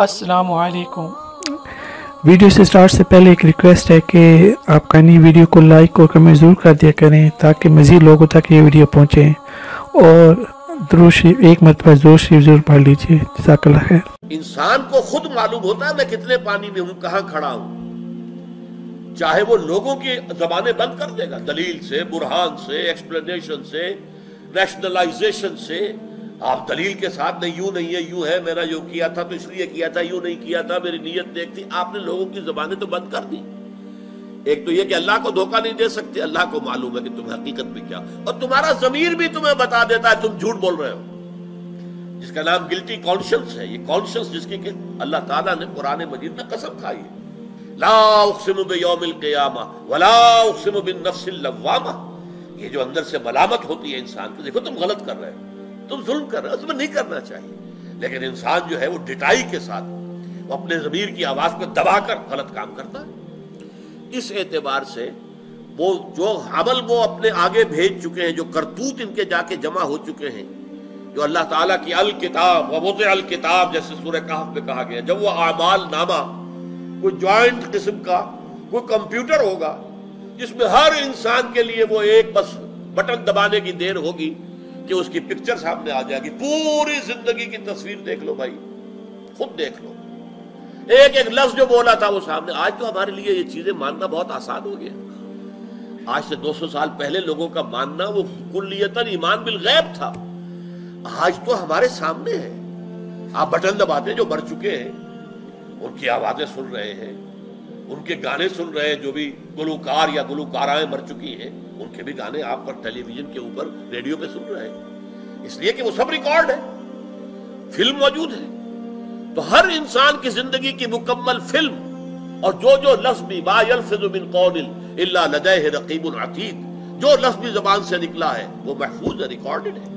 अस्सलाम वालेकुम। वीडियो से स्टार्ट से पहले एक रिक्वेस्ट है कि आप काइंडली वीडियो को लाइक और कमेंट ज़रूर कर दिया करें ताकि मज़ीद लोगों तक ये वीडियो पहुँचे, और दुरूद शरीफ एक मरतबा दुरूद शरीफ ज़रूर पढ़ लीजिए। जज़ाकल्लाह खैर। इंसान को खुद मालूम होता है मैं कितने पानी में हूं, कहां खड़ा हूं। चाहे वो लोगों की जबानें बंद कर देगा, दलील से, बुरहान से, एक्सप्लेनेशन से, रैशनलाइजेशन से। आप दलील के साथ नहीं, यूं नहीं है, यूं है, मैंने यूं किया था तो इसलिए किया था, यूं नहीं किया था, मेरी नीयत देख थी। आपने लोगों की जबानें तो बंद कर दी। एक तो ये कि अल्लाह को धोखा नहीं दे सकते, अल्लाह को मालूम है कि तुम हकीकत में क्या, और तुम्हारा जमीर भी तुम्हें बता देता है तुम झूठ बोल रहे हो, जिसका नाम गिल्टी कॉन्शियस है। ये कॉन्शियस जिसकी कि अल्लाह ताला ने कुरान मजीद में कसम खाई है, ला उक़सिमु बियौमिल क़ियामा वला उक़सिमु बिन्नफ्सिल लव्वामा। ये जो अंदर से मलामत होती है इंसान को, देखो तुम गलत कर रहे हो, तुम जुल्म कर रहे हो, तुम्हें नहीं करना चाहिए, लेकिन इंसान जो है वो डिटाई के साथ वो अपने ज़मीर की आवाज को दबाकर गलत काम करता है। इस एतबार से वो जो अमल वो अपने आगे भेज चुके हैं, जो करतूत इनके जाके जमा हो चुके हैं, जो अल्लाह ताला की अल किताब ववुज़िअ अल किताब जैसे सूरह कहफ में कहा गया, जब वो आमाल नामा कोई ज्वाइंट किस्म का कोई कंप्यूटर होगा जिसमें हर इंसान के लिए वो एक बस बटन दबाने की देर होगी कि उसकी पिक्चर सामने आ जाएगी। पूरी जिंदगी की तस्वीर देख लो भाई, खुद देख लो, एक एक लफ्ज जो बोला था वो सामने। आज तो हमारे लिए ये चीजें मानना बहुत आसान हो गया। आज से 200 साल पहले लोगों का मानना वो कुल्लियतन ईमान बिल गैब था, आज तो हमारे सामने है। आप बटन दबाते, जो मर चुके हैं उनकी आवाजें सुन रहे हैं, उनके गाने सुन रहे हैं, जो भी गुलूकार या गुलूकाराएं मर चुकी हैं उनके भी गाने आप पर टेलीविजन के ऊपर, रेडियो पे सुन रहे हैं, इसलिए कि वो सब रिकॉर्ड है, फिल्म मौजूद है। तो हर इंसान की जिंदगी की मुकम्मल फिल्म, और जो जो लफ्ज भी मा यल्फिज़ु मिन क़ौलिन इल्ला लदैहि रक़ीबुन अतीद, जो लफ्ज भी जबान से निकला है वो महफूज है, रिकॉर्डेड है।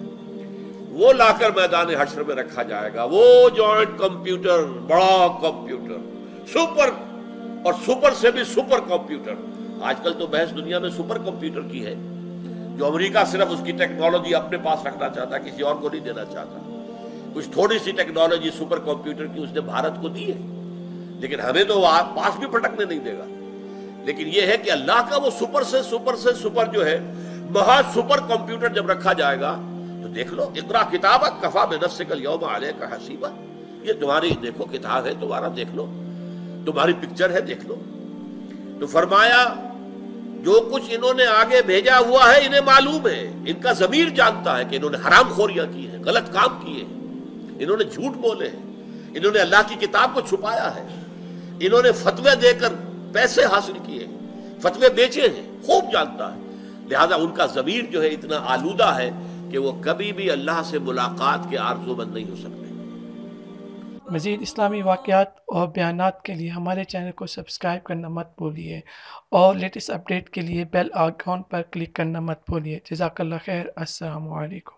वो लाकर मैदान हश्र में रखा जाएगा, वो जॉइंट कंप्यूटर, बड़ा कंप्यूटर, सुपर और सुपर से भी सुपर कंप्यूटर। आजकल तो बहस दुनिया में सुपर कंप्यूटर की है, जो अमेरिका सिर्फ उसकी टेक्नोलॉजी अपने पास रखना चाहता है, किसी और को नहीं देना चाहता। कुछ थोड़ी सी टेक्नोलॉजी सुपर कंप्यूटर की उसने भारत को दी है, लेकिन हमें तो पास भी पटकने नहीं देगा। लेकिन यह है कि अल्लाह का वो सुपर से सुपर जो है, महा सुपर कंप्यूटर जब रखा जाएगा तो देख लो, इक़रा किताबक कफ़ा बिनफ़्सिकल यौमा अलैका हसीबा। ये तुम्हारी देखो किताब है, तुम्हारा देख लो, तुम्हारी पिक्चर है, देख लो। तो फरमाया जो कुछ इन्होंने आगे भेजा हुआ है इन्हें मालूम है, इनका ज़मीर जानता है कि इन्होंने हराम खोरियां की है, गलत काम किए हैं, इन्होंने झूठ बोले हैं, इन्होंने अल्लाह की किताब को छुपाया है, इन्होंने फतवे देकर पैसे हासिल किए, फतवे बेचे हैं, खूब जानता है। लिहाजा उनका ज़मीर जो है इतना आलूदा है कि वो कभी भी अल्लाह से मुलाकात के आरज़ूमंद नहीं हो सकते। मज़ीद इस्लामी वाक़यात और बयानात के लिए हमारे चैनल को सब्सक्राइब करना मत भूलिए, और लेटेस्ट अपडेट के लिए बेल आइकॉन पर क्लिक करना मत भूलिए। जज़ाकल्लाह खैर। अस्सलामु अलैकुम।